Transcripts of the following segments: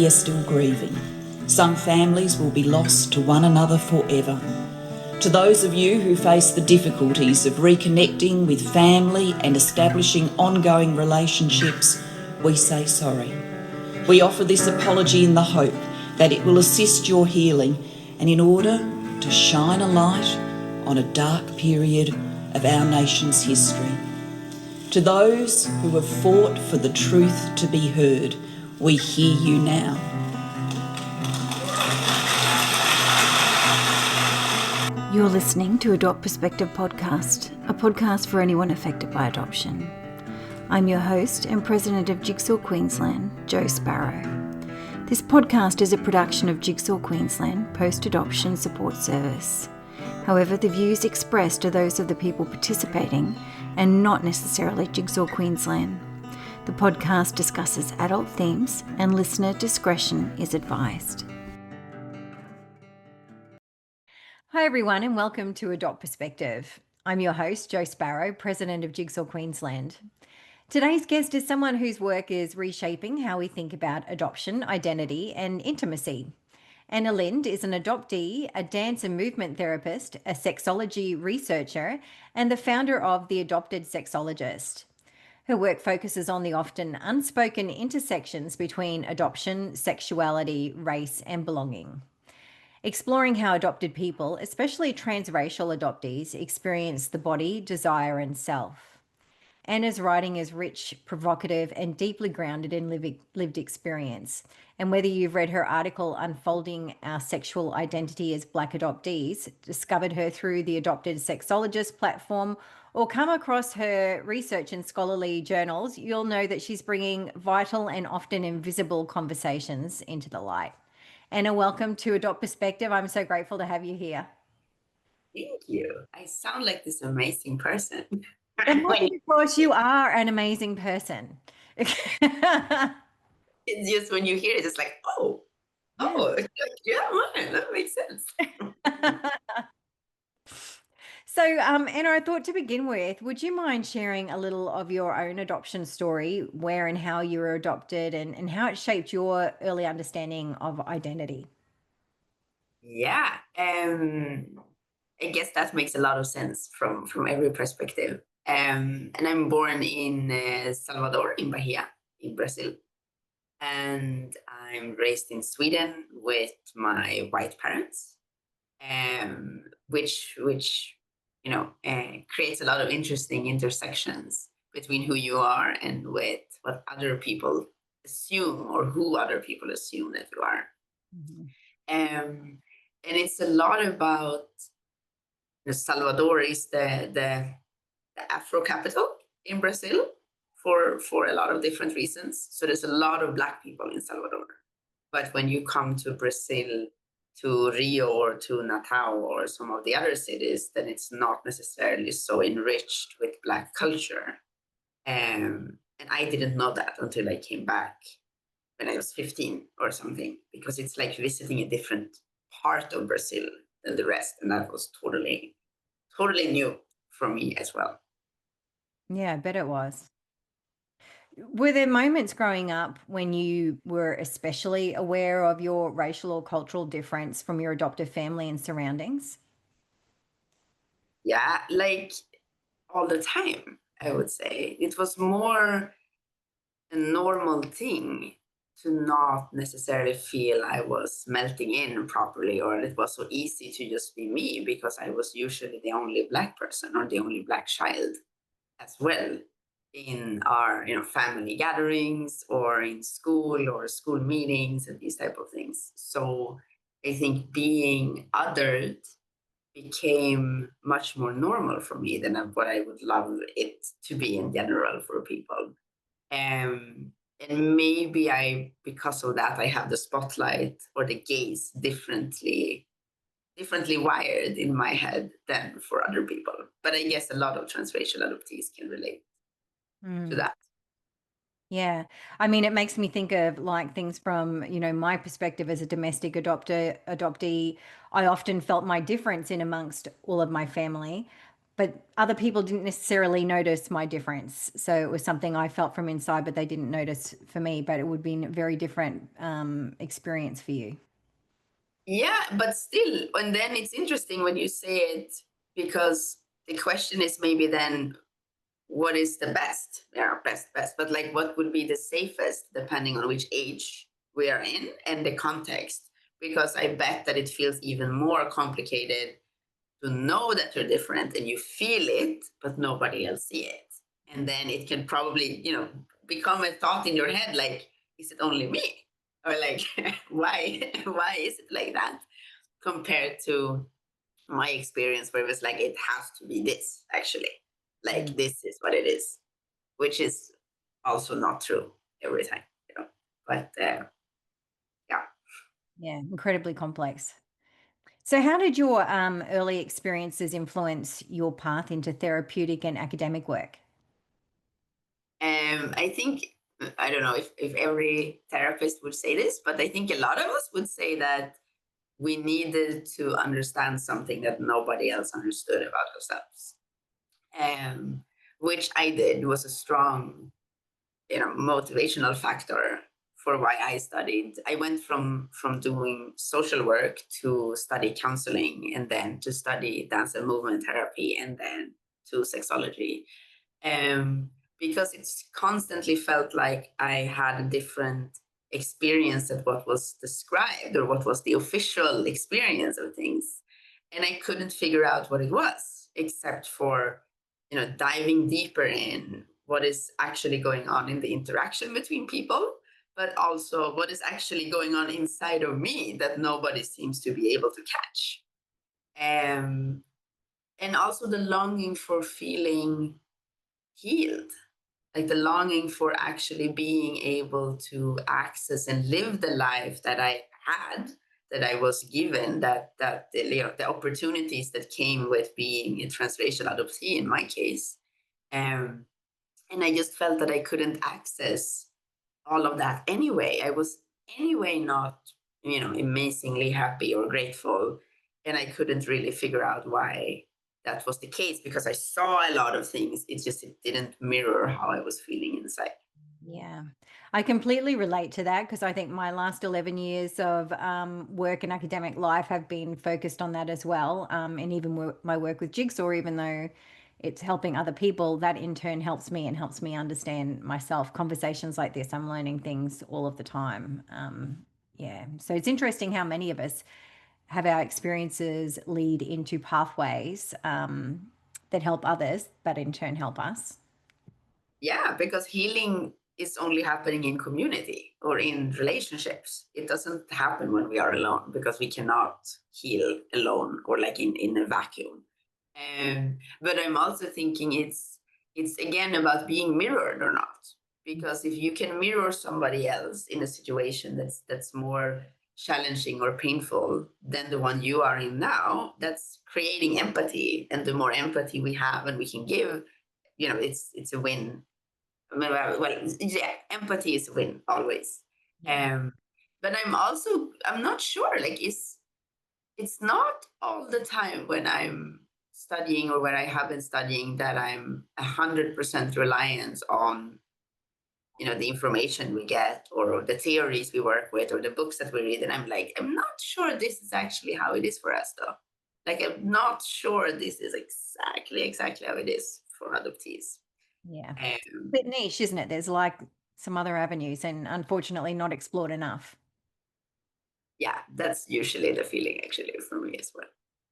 Many are still grieving. Some families will be lost to one another forever. To those of you who face the difficulties of reconnecting with family and establishing ongoing relationships, we say sorry. We offer this apology in the hope that it will assist your healing and in order to shine a light on a dark period of our nation's history. To those who have fought for the truth to be heard, we hear you now. You're listening to Adopt Perspective podcast, a podcast for anyone affected by adoption. I'm your host and president of Jigsaw Queensland, Jo Sparrow. This podcast is a production of Jigsaw Queensland Post-Adoption Support Service. However, the views expressed are those of the people participating and not necessarily Jigsaw Queensland. The podcast discusses adult themes and listener discretion is advised. Hi everyone and welcome to Adopt Perspective. I'm your host, Jo Sparrow, president of Jigsaw Queensland. Today's guest is someone whose work is reshaping how we think about adoption, identity and intimacy. Anna Linde is an adoptee, a dance and movement therapist, a sexology researcher, and the founder of the Adopted Sexologist. Her work focuses on the often unspoken intersections between adoption, sexuality, race and belonging. Exploring how adopted people, especially transracial adoptees, experience the body, desire, and self. Anna's writing is rich, provocative, and deeply grounded in lived experience. And whether you've read her article, Unfolding Our Sexual Identity as Black Adoptees, discovered her through the Adopted Sexologist platform, or come across her research in scholarly journals, you'll know that she's bringing vital and often invisible conversations into the light. Anna, welcome to Adopt Perspective. I'm so grateful to have you here. Thank you. I sound like this amazing person. And because you are an amazing person. It's just when you hear it, it's like, yeah, man, that makes sense. So, Anna, I thought to begin with, would you mind sharing a little of your own adoption story, where and how you were adopted and how it shaped your early understanding of identity? Yeah, I guess that makes a lot of sense from every perspective. And I'm born in Salvador, in Bahia, in Brazil. And I'm raised in Sweden with my white parents, which creates a lot of interesting intersections between who you are and with what other people assume or who other people assume that you are. Mm-hmm. And it's a lot about Salvador is the Afro capital in Brazil for a lot of different reasons. So there's a lot of Black people in Salvador. But when you come to Brazil, to Rio or to Natal or some of the other cities, then it's not necessarily so enriched with Black culture. And I didn't know that until I came back when I was 15 or something, because it's like visiting a different part of Brazil than the rest. And that was totally new for me as well. Yeah, I bet it was. Were there moments growing up when you were especially aware of your racial or cultural difference from your adoptive family and surroundings? Yeah, like all the time, I would say. It was more a normal thing to not necessarily feel I was melting in properly, or it was so easy to just be me, because I was usually the only Black person or the only Black child as well in our family gatherings or in school or school meetings and these type of things. So I think being othered became much more normal for me than what I would love it to be in general for people. And maybe because of that, I have the spotlight or the gaze differently wired in my head than for other people. But I guess a lot of transracial adoptees can relate to that. Yeah. I mean, it makes me think of like things from, my perspective as a domestic adoptee. I often felt my difference in amongst all of my family. but other people didn't necessarily notice my difference. So it was something I felt from inside, but they didn't notice for me. But it would be a very different experience for you. Yeah, but still, and then it's interesting when you say it, because the question is maybe then what is the best? There are best, but like what would be the safest depending on which age we are in and the context? Because I bet that it feels even more complicated to know that you're different and you feel it, but nobody else see it. And then it can probably, become a thought in your head like, is it only me? Or like, why is it like that? Compared to my experience where it was like, it has to be this, actually. Like, this is what it is, which is also not true every time, But yeah. Yeah, incredibly complex. So, how did your early experiences influence your path into therapeutic and academic work? I think, I don't know if every therapist would say this, but I think a lot of us would say that we needed to understand something that nobody else understood about ourselves. Um, which I did was a strong, motivational factor for why I studied. I went from doing social work to study counseling, and then to study dance and movement therapy, and then to sexology. Because it's constantly felt like I had a different experience than what was described or what was the official experience of things. And I couldn't figure out what it was, except for, diving deeper in what is actually going on in the interaction between people, but also what is actually going on inside of me that nobody seems to be able to catch. Um, and also the longing for feeling healed, like the longing for actually being able to access and live the life that I had, that I was given, that the opportunities that came with being a transracial adoptee in my case. Um, and I just felt that I couldn't access all of that anyway. I was anyway not, amazingly happy or grateful. And I couldn't really figure out why that was the case, because I saw a lot of things. It didn't mirror how I was feeling inside. Yeah, I completely relate to that because I think my last 11 years of work and academic life have been focused on that as well. And even my work with Jigsaw, even though it's helping other people, that in turn helps me and helps me understand myself. Conversations like this, I'm learning things all of the time. Yeah, so it's interesting how many of us have our experiences lead into pathways that help others, but in turn help us. Yeah, because healing is only happening in community or in relationships. It doesn't happen when we are alone, because we cannot heal alone or like in a vacuum. But I'm also thinking it's again about being mirrored or not. Because if you can mirror somebody else in a situation that's more challenging or painful than the one you are in now, that's creating empathy. And the more empathy we have and we can give, it's a win. I mean, well, yeah, empathy is a win always. Yeah. Um, but I'm not sure. Like, it's not all the time when I'm studying or when I have been studying that I'm 100% reliant on, the information we get or the theories we work with or the books that we read. And I'm like, I'm not sure this is actually how it is for us, though. Like, I'm not sure this is exactly how it is for adoptees. Yeah. It's a Um, bit niche, isn't it? There's like some other avenues and unfortunately not explored enough. yeah, that's usually the feeling actually for me as well.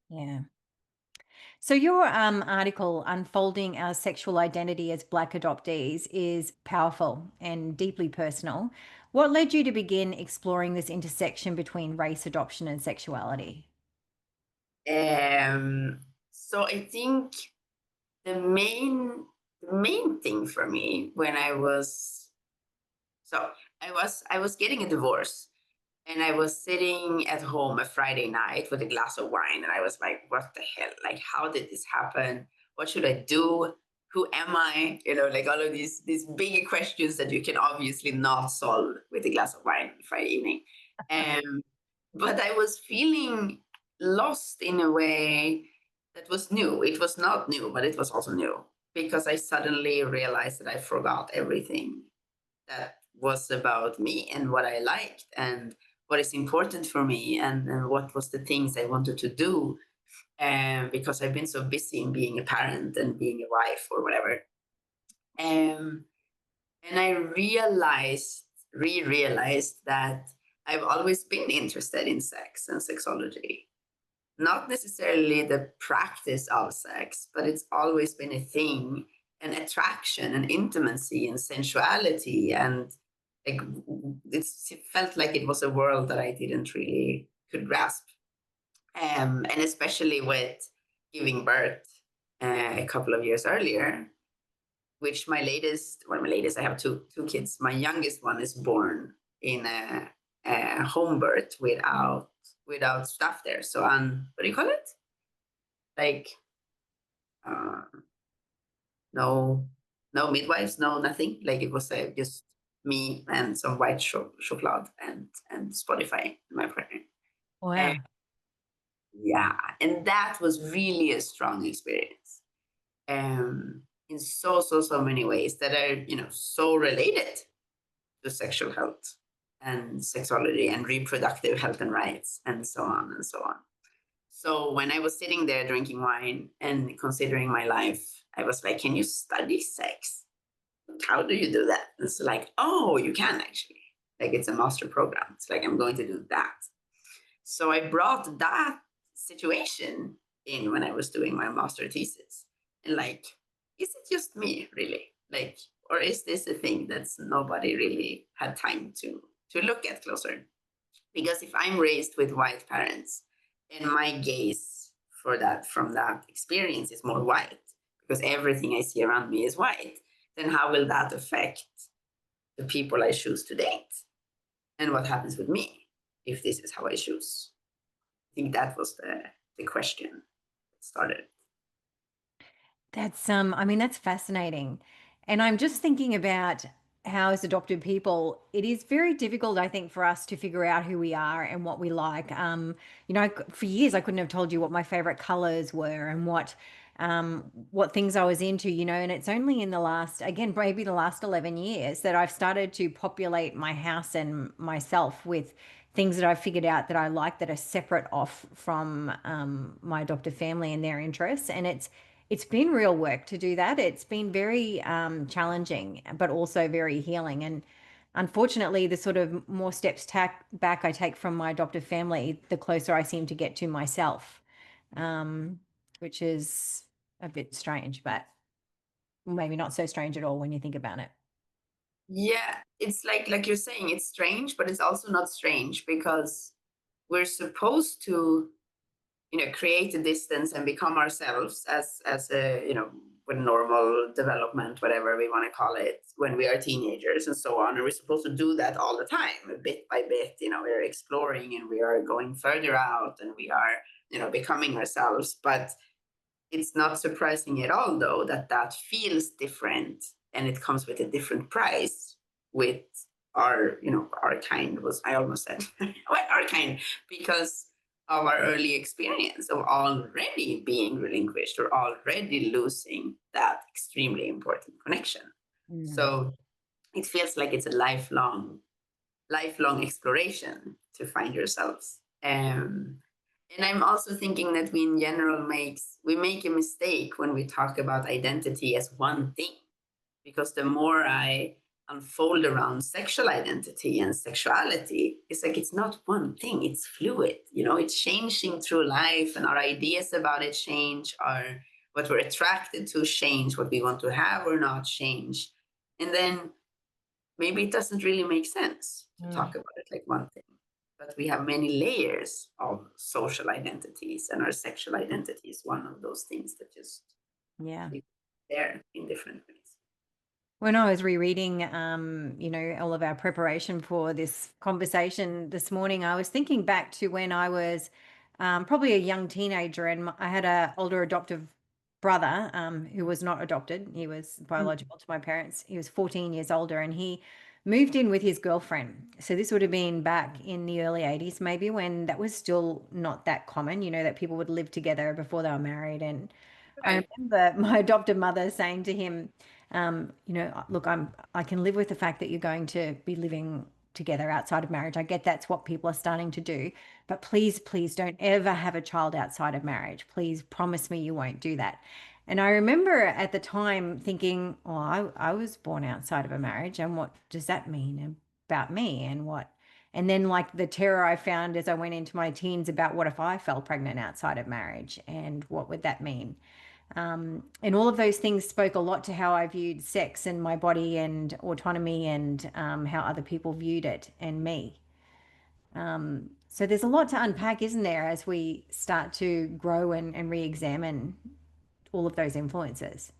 Yeah. So your article, Unfolding Our Sexual Identity as Black Adoptees, is powerful and deeply personal. What led you to begin exploring this intersection between race, adoption, and sexuality? So I think the main thing for me when I was getting a divorce, and I was sitting at home a Friday night with a glass of wine, and I was like, what the hell? Like, how did this happen? What should I do? Who am I? Like all of these big questions that you can obviously not solve with a glass of wine Friday evening. Um, but I was feeling lost in a way, that was new. It was not new, but it was also new because I suddenly realized that I forgot everything that was about me and what I liked and what is important for me and what was the things I wanted to do. And because I've been so busy in being a parent and being a wife or whatever. Um, and I realized that I've always been interested in sex and sexology. Not necessarily the practice of sex, but it's always been a thing, an attraction, an intimacy, and sensuality. And like it felt like it was a world that I didn't really could grasp. And especially with giving birth a couple of years earlier, which my latest, I have two kids. My youngest one is born in a home birth without stuff there. So on, what do you call it? Like uh, no no midwives, no nothing. Like it was just me and some white chocolate and Spotify, my partner. And Wow. yeah, and that was really a strong experience. In so many ways that are so related to sexual health and sexuality and reproductive health and rights and so on and so on. So when I was sitting there drinking wine and considering my life, I was like, can you study sex? How do you do that? It's like, oh, you can actually. Like it's a master program. It's like, I'm going to do that. So I brought that situation in when I was doing my master thesis. And like, is it just me really? Like, or is this a thing that's nobody really had time to look at closer? Because if I'm raised with white parents and my gaze for that from that experience is more white, because everything I see around me is white, then how will that affect the people I choose to date? And what happens with me if this is how I choose? I think that was the question that started. That's I mean, that's fascinating. And I'm just thinking about how as adopted people, it is very difficult, I think, for us to figure out who we are and what we like. For years I couldn't have told you what my favorite colors were and what things I was into, and it's only in the last, again, maybe the last 11 years that I've started to populate my house and myself with things that I've figured out that I like that are separate off from my adoptive family and their interests. And it's been real work to do that. It's been very challenging, but also very healing. And unfortunately, the sort of more steps back I take from my adoptive family, the closer I seem to get to myself, which is a bit strange, but maybe not so strange at all when you think about it. Yeah, it's like you're saying, it's strange, but it's also not strange because we're supposed to create a distance and become ourselves as a with normal development, whatever we want to call it, when we are teenagers and so on. And we're supposed to do that all the time, bit by bit. We're exploring and we are going further out and we are becoming ourselves. But it's not surprising at all, though, that feels different and it comes with a different price. With our kind was, I almost said, well, our kind, because of our early experience of already being relinquished or already losing that extremely important connection. Mm. So it feels like it's a lifelong exploration to find yourselves. And I'm also thinking that we in general we make a mistake when we talk about identity as one thing, because the more I unfold around sexual identity and sexuality, it's like it's not one thing, it's fluid. It's changing through life, and our ideas about it change, our what we're attracted to change, what we want to have or not change. And then maybe it doesn't really make sense to Mm. talk about it like one thing. But we have many layers of social identities, and our sexual identity is one of those things that just Yeah. there in different ways. When I was rereading, all of our preparation for this conversation this morning, I was thinking back to when I was probably a young teenager, and I had a older adoptive brother who was not adopted. He was biological to my parents. He was 14 years older, and he moved in with his girlfriend. So this would have been back in the early 80s, maybe, when that was still not that common, that people would live together before they were married. And I Right. remember my adopted mother saying to him, look, I can live with the fact that you're going to be living together outside of marriage. I get that's what people are starting to do, but please, please don't ever have a child outside of marriage. Please promise me you won't do that. And I remember at the time thinking, oh, I was born outside of a marriage, and what does that mean about me? And then like the terror I found as I went into my teens about what if I fell pregnant outside of marriage, and what would that mean? And all of those things spoke a lot to how I viewed sex and my body and autonomy, and how other people viewed it and me. So there's a lot to unpack, isn't there, as we start to grow and re-examine all of those influences.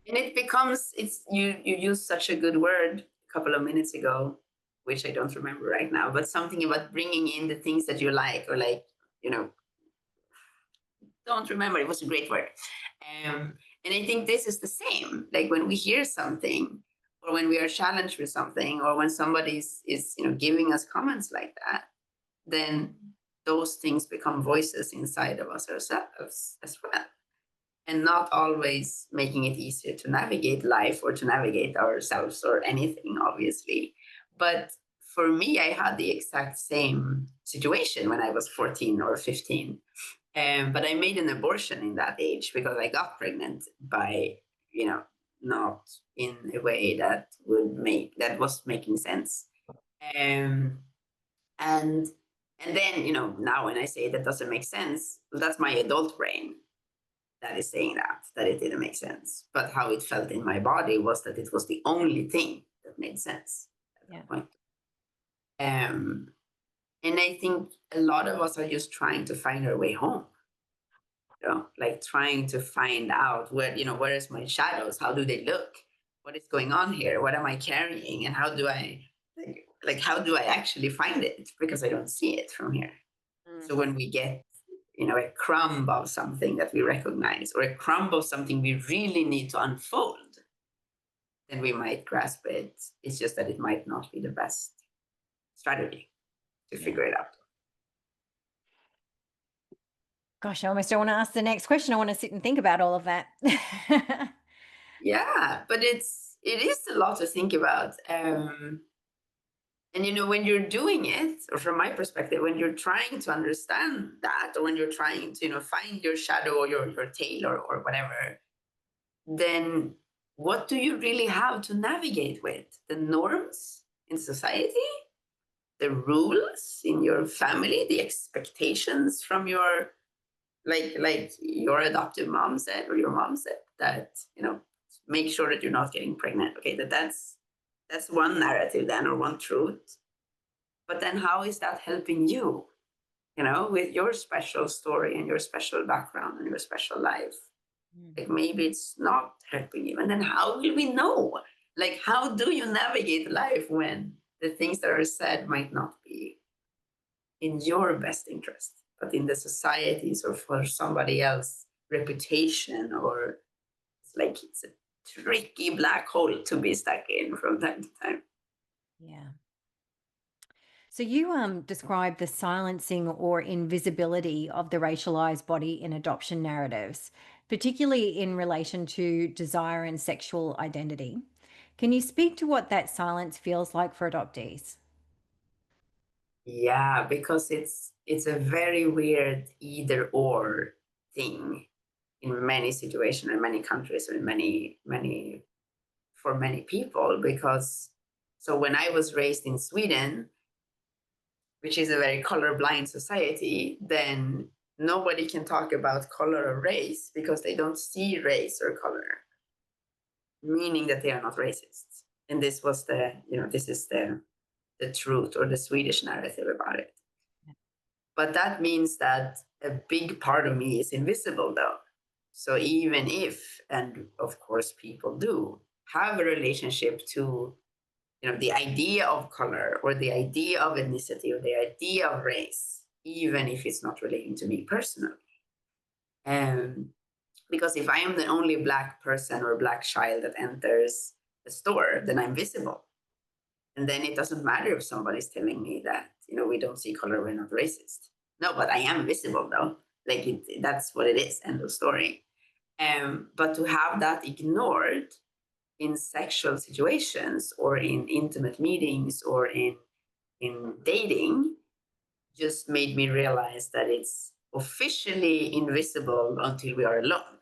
And it becomes, you used such a good word a couple of minutes ago, which I don't remember right now, but something about bringing in the things that you like, or like, don't remember. It was a great word. And I think this is the same. Like when we hear something, or when we are challenged with something, or when somebody is giving us comments like that, then those things become voices inside of us ourselves as well. And not always making it easier to navigate life or to navigate ourselves or anything, obviously. But for me, I had the exact same situation when I was 14 or 15. But I made an abortion in that age because I got pregnant by, not in a way that was making sense. Um, and and then, now when I say that doesn't make sense, well, that's my adult brain that is saying that it didn't make sense. But how it felt in my body was that it was the only thing that made sense at that point. And I think a lot of us are just trying to find our way home. Like trying to find out where is my shadows? How do they look? What is going on here? What am I carrying? And how do I actually find it? Because I don't see it from here. So when we get, a crumb of something that we recognize, or a crumb of something we really need to unfold, then we might grasp it. It's just that it might not be the best strategy to figure it out. Gosh, I almost don't want to ask the next question. I want to sit and think about all of that. Yeah, but it is a lot to think about. And when you're doing it, or from my perspective, when you're trying to understand that, or when you're trying to, find your shadow or your tail, or whatever, then what do you really have to navigate with? The norms in society, the rules in your family, the expectations from your, like your adoptive mom said, or your mom said, that, make sure that you're not getting pregnant. Okay, that's one narrative then, or one truth. But then how is that helping you, with your special story and your special background and your special life? Like maybe it's not helping you. And then how will we know? Like, how do you navigate life when the things that are said might not be in your best interest, but in the society's, or for somebody else's reputation? Or it's a tricky black hole to be stuck in from time to time. Yeah. So you describe the silencing or invisibility of the racialized body in adoption narratives, particularly in relation to desire and sexual identity. Can you speak to what that silence feels like for adoptees? Yeah, because it's a very weird either or thing in many situations, in many countries, or in many for many people. Because so when I was raised in Sweden, which is a very colorblind society, then nobody can talk about color or race because they don't see race or color, meaning that they are not racist. And this was this is the truth, or the Swedish narrative about it. But that means that a big part of me is invisible, though. So even if, and of course people do, have a relationship to the idea of color, or the idea of ethnicity, or the idea of race, even if it's not relating to me personally. Because if I am the only Black person or Black child that enters the store, then I'm visible. And then it doesn't matter if somebody's telling me that, we don't see color, we're not racist. No, but I am visible though. Like that's what it is, end of story. But to have that ignored in sexual situations or in intimate meetings or in dating just made me realize that it's officially invisible until we are alone.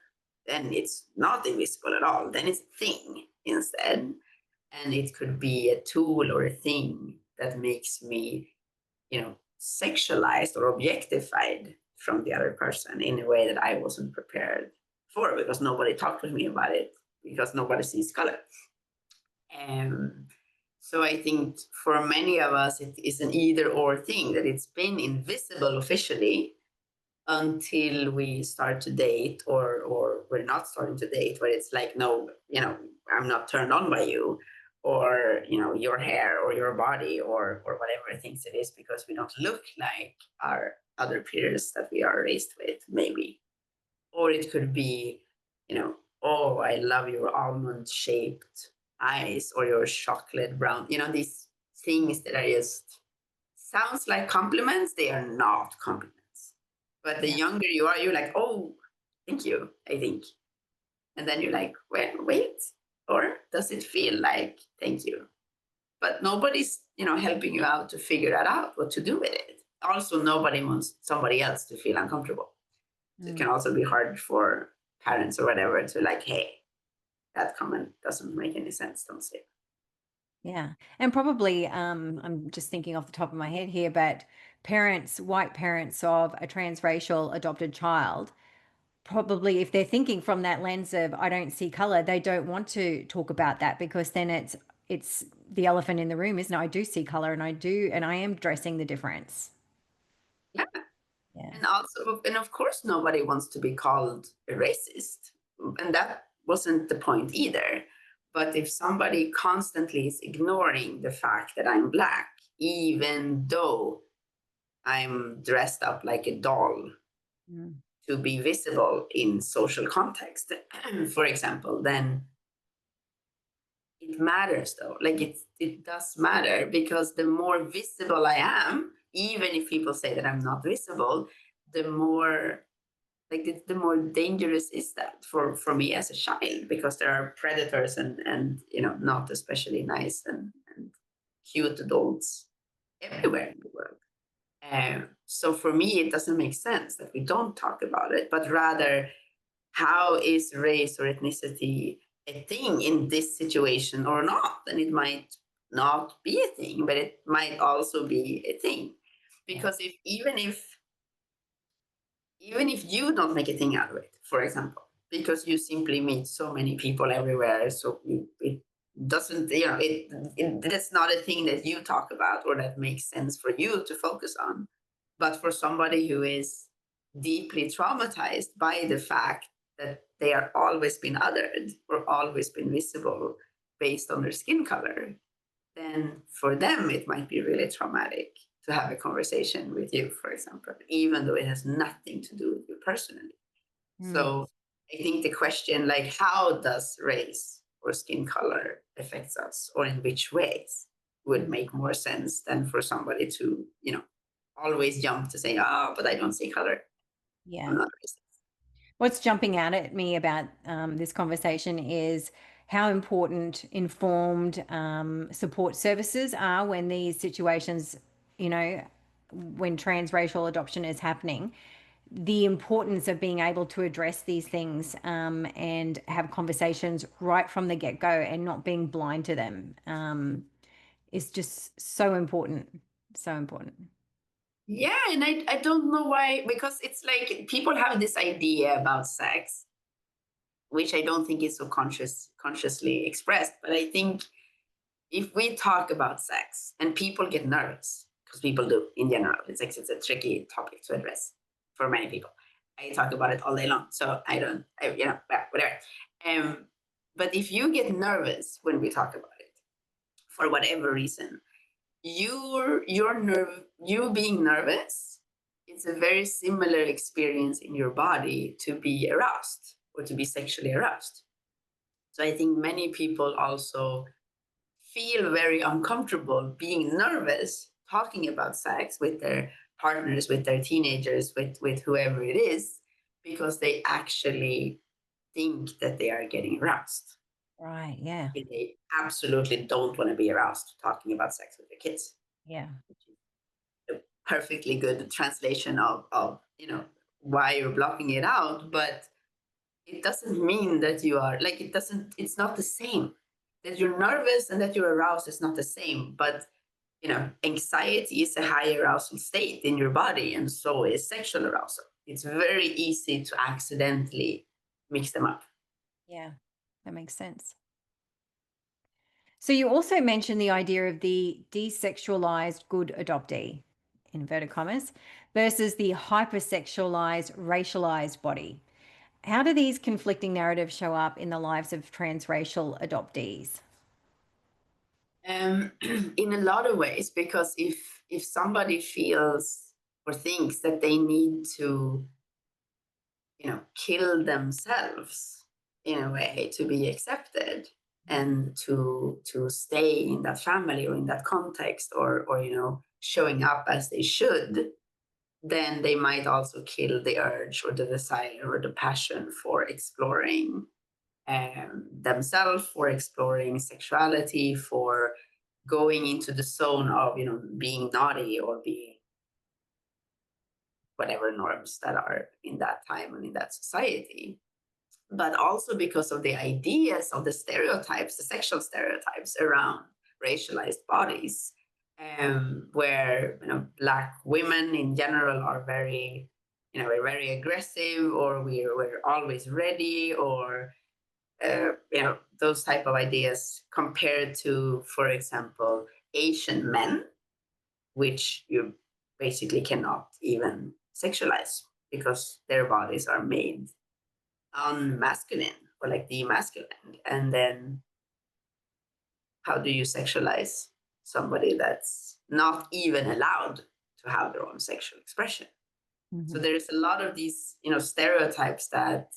Then it's not invisible at all. Then it's a thing instead. And it could be a tool or a thing that makes me, sexualized or objectified from the other person in a way that I wasn't prepared for, because nobody talked with me about it, because nobody sees color. So I think for many of us, it is an either or thing, that it's been invisible officially until we start to date, or we're not starting to date, where it's like, no, I'm not turned on by you, or your hair or your body or whatever things it is, because we don't look like our other peers that we are raised with, maybe. Or it could be, oh, I love your almond shaped eyes or your chocolate brown, these things that are just sounds like compliments. They are not compliments. But the younger you are, you're like, oh, thank you, I think. And then you're like, well, wait, or does it feel like thank you? But nobody's, helping you out to figure that out, what to do with it. Also, nobody wants somebody else to feel uncomfortable. So it can also be hard for parents or whatever to like, hey, that comment doesn't make any sense, don't say it. Yeah. And probably, I'm just thinking off the top of my head here, but white parents of a transracial adopted child, probably if they're thinking from that lens of, I don't see color, they don't want to talk about that, because then it's the elephant in the room, isn't it? I do see color, and I am dressing the difference. Yeah. Yeah. And of course, nobody wants to be called a racist. And that wasn't the point either. But if somebody constantly is ignoring the fact that I'm Black, even though I'm dressed up like a doll to be visible in social context, for example, then it matters though. Like it does matter, because the more visible I am, even if people say that I'm not visible, the more the more dangerous is that for me as a child, because there are predators and not especially nice and cute adults everywhere in the world. So for me, it doesn't make sense that we don't talk about it, but rather, how is race or ethnicity a thing in this situation or not? And it might not be a thing, but it might also be a thing. Because even if you don't make a thing out of it, for example, because you simply meet so many people everywhere, so it doesn't, that's not a thing that you talk about or that makes sense for you to focus on. But for somebody who is deeply traumatized by the fact that they are always been othered or always been visible based on their skin color, then for them it might be really traumatic to have a conversation with you, for example, even though it has nothing to do with you personally. So I think the question, like, how does race or skin color affects us, or in which ways, would make more sense than for somebody to, always jump to say, oh, but I don't see color. Yeah. I'm not racist. What's jumping out at me about this conversation is how important informed support services are when these situations, when transracial adoption is happening. The importance of being able to address these things and have conversations right from the get-go and not being blind to them is just so important. So important. Yeah, and I don't know why, because it's like people have this idea about sex, which I don't think is so consciously expressed. But I think if we talk about sex and people get nervous, because people do in general, it's a tricky topic to address for many people. I talk about it all day long, so whatever. But if you get nervous when we talk about it, for whatever reason, you being nervous, it's a very similar experience in your body to be aroused or to be sexually aroused. So I think many people also feel very uncomfortable being nervous talking about sex with their partners, with their teenagers, with whoever it is, because they actually think that they are getting aroused. Right. Yeah. And they absolutely don't want to be aroused talking about sex with their kids. Yeah. A perfectly good translation of why you're blocking it out, but it doesn't mean that you are like it's not the same. That you're nervous and that you're aroused is not the same, but anxiety is a high arousal state in your body, and so is sexual arousal. It's very easy to accidentally mix them up. Yeah. That makes sense. So you also mentioned the idea of the desexualized good adoptee, inverted commas, versus the hypersexualized, racialized body. How do these conflicting narratives show up in the lives of transracial adoptees? In a lot of ways, because if somebody feels or thinks that they need to kill themselves in a way to be accepted and to stay in that family or in that context, or showing up as they should, then they might also kill the urge or the desire or the passion for exploring themselves, for exploring sexuality, for going into the zone of being naughty or being whatever norms that are in that time and in that society. But also because of the ideas of the stereotypes, the sexual stereotypes around racialized bodies, where Black women in general are very, we're very aggressive, or we're always ready, or those type of ideas, compared to, for example, Asian men, which you basically cannot even sexualize because their bodies are made unmasculine or like demasculine. And then how do you sexualize somebody that's not even allowed to have their own sexual expression? So Mm-hmm. there's a lot of these stereotypes that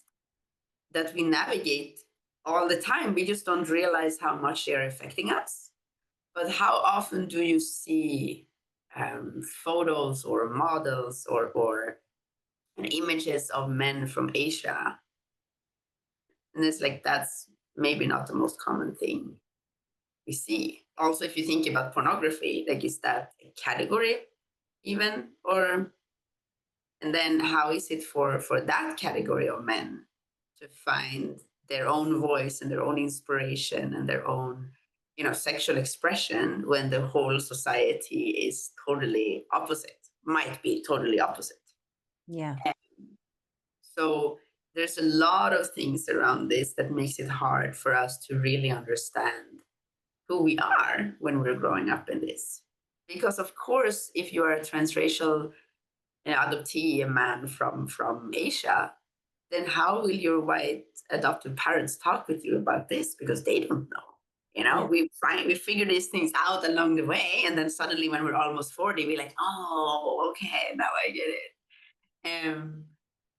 we navigate all the time. We just don't realize how much they're affecting us. But how often do you see photos or models or images of men from Asia? And it's like, that's maybe not the most common thing we see. Also, if you think about pornography, like, is that a category even? And then how is it for that category of men to find their own voice and their own inspiration and their own sexual expression, when the whole society is totally opposite, might be totally opposite? Yeah. So there's a lot of things around this that makes it hard for us to really understand who we are when we're growing up in this. Because of course, if you are a transracial adoptee, a man from Asia, then how will your white adopted parents talk with you about this? Because they don't know. Yeah. We figure these things out along the way, and then suddenly when we're almost 40, we're like, oh, okay, now I get it.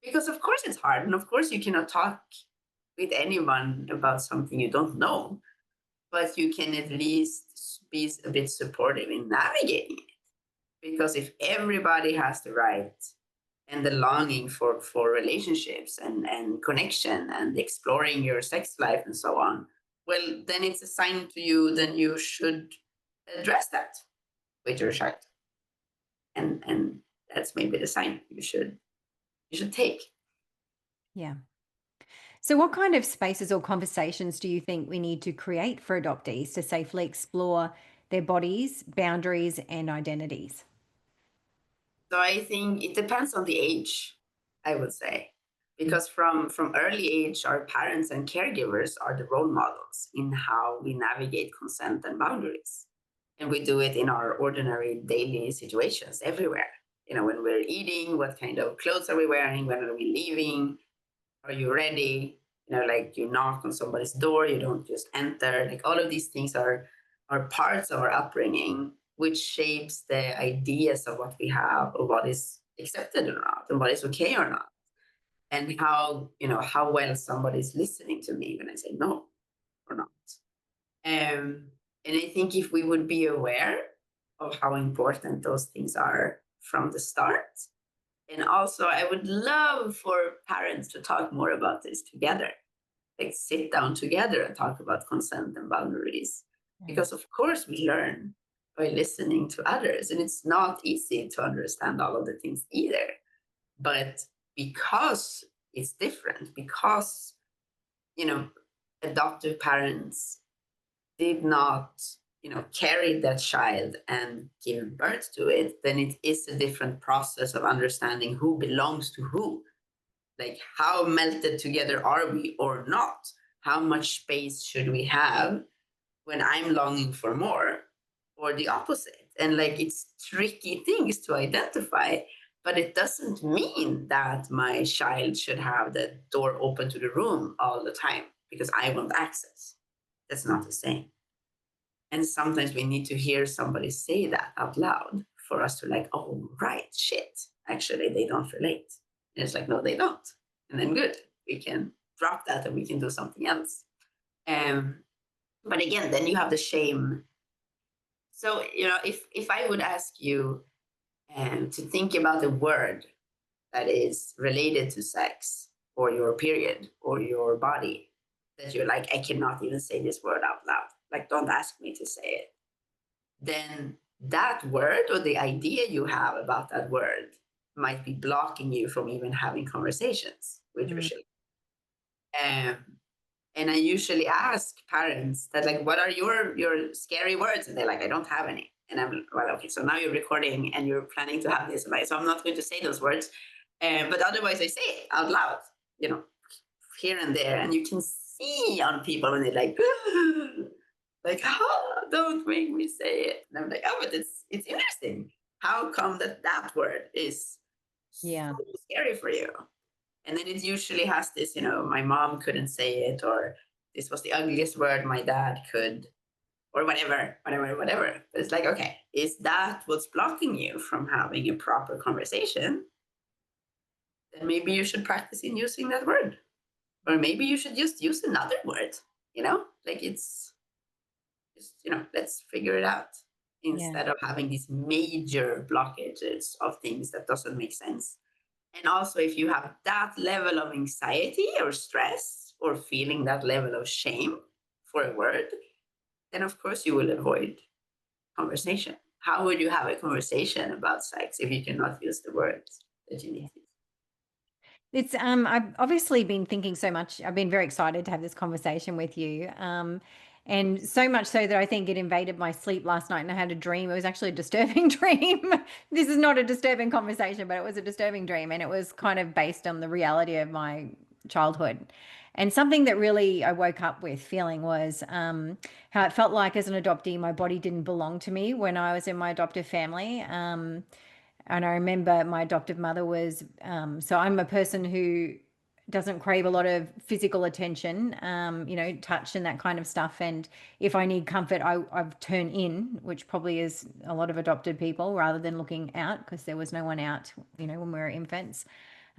Because of course it's hard, and of course you cannot talk with anyone about something you don't know, but you can at least be a bit supportive in navigating it. Because if everybody has the right and the longing for relationships and connection and exploring your sex life and so on, well, then it's a sign to you, then you should address that with your child. And that's maybe the sign you should take. Yeah. So, what kind of spaces or conversations do you think we need to create for adoptees to safely explore their bodies, boundaries, and identities? So I think it depends on the age, I would say, because from early age, our parents and caregivers are the role models in how we navigate consent and boundaries, and we do it in our ordinary daily situations everywhere. When we're eating, what kind of clothes are we wearing? When are we leaving? Are you ready? Like, you knock on somebody's door, you don't just enter. Like, all of these things are parts of our upbringing, which shapes the ideas of what we have, or what is accepted or not, and what is okay or not, and how well somebody's listening to me when I say no or not. And I think if we would be aware of how important those things are from the start, and also I would love for parents to talk more about this together, like sit down together and talk about consent and boundaries. Because of course we learn by listening to others, and it's not easy to understand all of the things either. But because it's different, because, you know, adoptive parents did not, carry that child and give birth to it, then it is a different process of understanding who belongs to who. Like, how melted together are we or not? How much space should we have when I'm longing for more, or the opposite? And like, it's tricky things to identify, but it doesn't mean that my child should have the door open to the room all the time because I want access. That's not the same. And sometimes we need to hear somebody say that out loud for us to like, oh, right, shit, actually, they don't relate. And it's like, no, they don't. And then good, we can drop that and we can do something else. But again, then you have the shame. So, if I would ask you to think about a word that is related to sex or your period or your body, that you're like, I cannot even say this word out loud. Like, don't ask me to say it. Then that word or the idea you have about that word might be blocking you from even having conversations with your children. And I usually ask parents that, like, what are your scary words? And they're like, I don't have any. And I'm like, well, okay, so now you're recording and you're planning to have this. So I'm not going to say those words. But otherwise I say it out loud, here and there. And you can see on people when they're like, like, oh, don't make me say it. And I'm like, oh, but it's interesting. How come that word is so scary for you? And then it usually has this, my mom couldn't say it, or this was the ugliest word my dad could, or whatever. But it's like, okay, is that what's blocking you from having a proper conversation? Then maybe you should practice in using that word. Or maybe you should just use another word, like it's just, let's figure it out instead of having these major blockages of things that doesn't make sense. And also, if you have that level of anxiety or stress or feeling that level of shame for a word, then of course you will avoid conversation. How would you have a conversation about sex if you cannot use the words that you need to use? It's I've obviously been thinking so much. I've been very excited to have this conversation with you. And so much so that I think it invaded my sleep last night and I had a dream. It was actually a disturbing dream. This is not a disturbing conversation, but it was a disturbing dream. And it was kind of based on the reality of my childhood. And something that really I woke up with feeling was how it felt like as an adoptee, my body didn't belong to me when I was in my adoptive family. And I remember my adoptive mother was, so I'm a person who doesn't crave a lot of physical attention, touch and that kind of stuff. And if I need comfort, I've turned in, which probably is a lot of adopted people, rather than looking out, because there was no one out, when we were infants.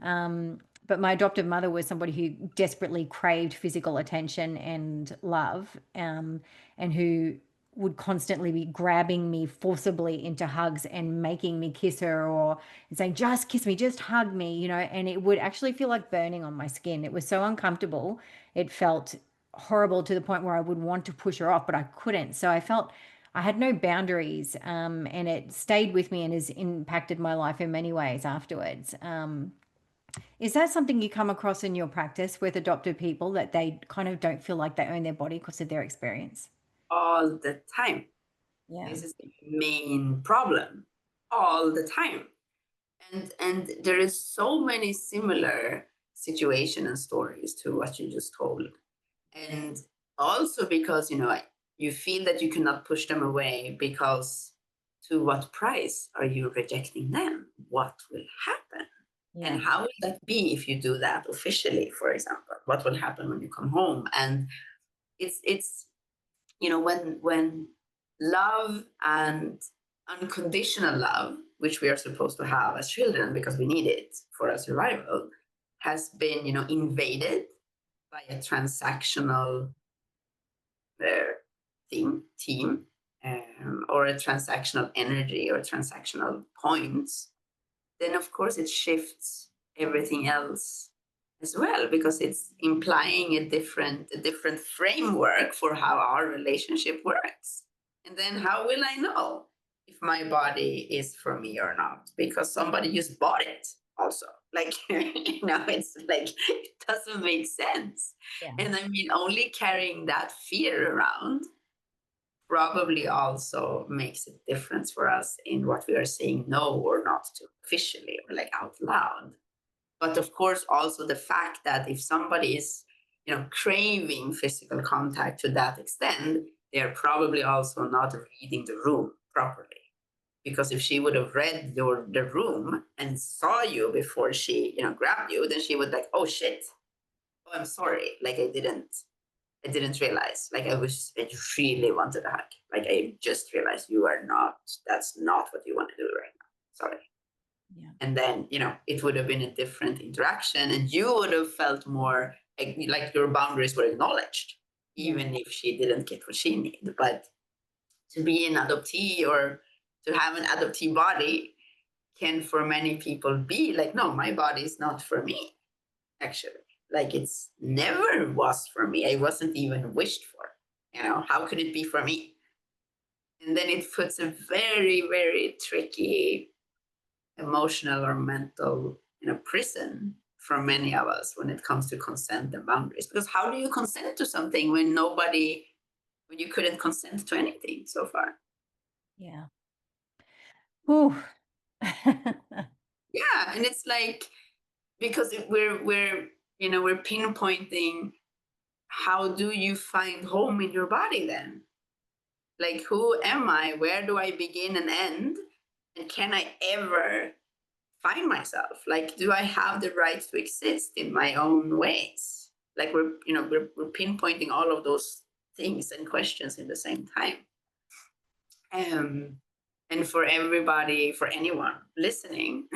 But my adoptive mother was somebody who desperately craved physical attention and love, and who would constantly be grabbing me forcibly into hugs and making me kiss her, or saying, just kiss me, just hug me, and it would actually feel like burning on my skin. It was so uncomfortable. It felt horrible to the point where I would want to push her off, but I couldn't. So I felt I had no boundaries, and it stayed with me and has impacted my life in many ways afterwards. Is that something you come across in your practice with adopted people, that they kind of don't feel like they own their body because of their experience? All the time. Yeah. This is the main problem. All the time. And there is so many similar situations and stories to what you just told. And also because, you feel that you cannot push them away, because to what price are you rejecting them? What will happen? Yeah. And how will that be if you do that officially, for example? What will happen when you come home? And it's when love and unconditional love, which we are supposed to have as children because we need it for our survival, has been, invaded by a transactional team, or a transactional energy or transactional points, then of course it shifts everything else as well, because it's implying a different framework for how our relationship works. And then how will I know if my body is for me or not? Because somebody just bought it also. Like, it's like, it doesn't make sense. Yeah. And I mean, only carrying that fear around probably also makes a difference for us in what we are saying no or not to officially or like out loud. But of course, also the fact that if somebody is, craving physical contact to that extent, they're probably also not reading the room properly. Because if she would have read the room and saw you before she, grabbed you, then she would like, oh shit, oh, I'm sorry. Like I didn't realize. Like I really wanted a hug. Like I just realized that's not what you want to do right now. Sorry. Yeah. And then, it would have been a different interaction and you would have felt more like your boundaries were acknowledged, even if she didn't get what she needed. But to be an adoptee or to have an adoptee body can for many people be like, no, my body is not for me, actually. Like it's never was for me. I wasn't even wished for. How could it be for me? And then it puts a very, very tricky emotional or mental, prison for many of us when it comes to consent and boundaries. Because how do you consent to something when you couldn't consent to anything so far? Yeah. Ooh. Yeah, and it's like, because we're pinpointing, how do you find home in your body then? Like, who am I? Where do I begin and end? And can I ever find myself? Like, do I have the right to exist in my own ways? Like we're pinpointing all of those things and questions in the same time. And for everybody, for anyone listening,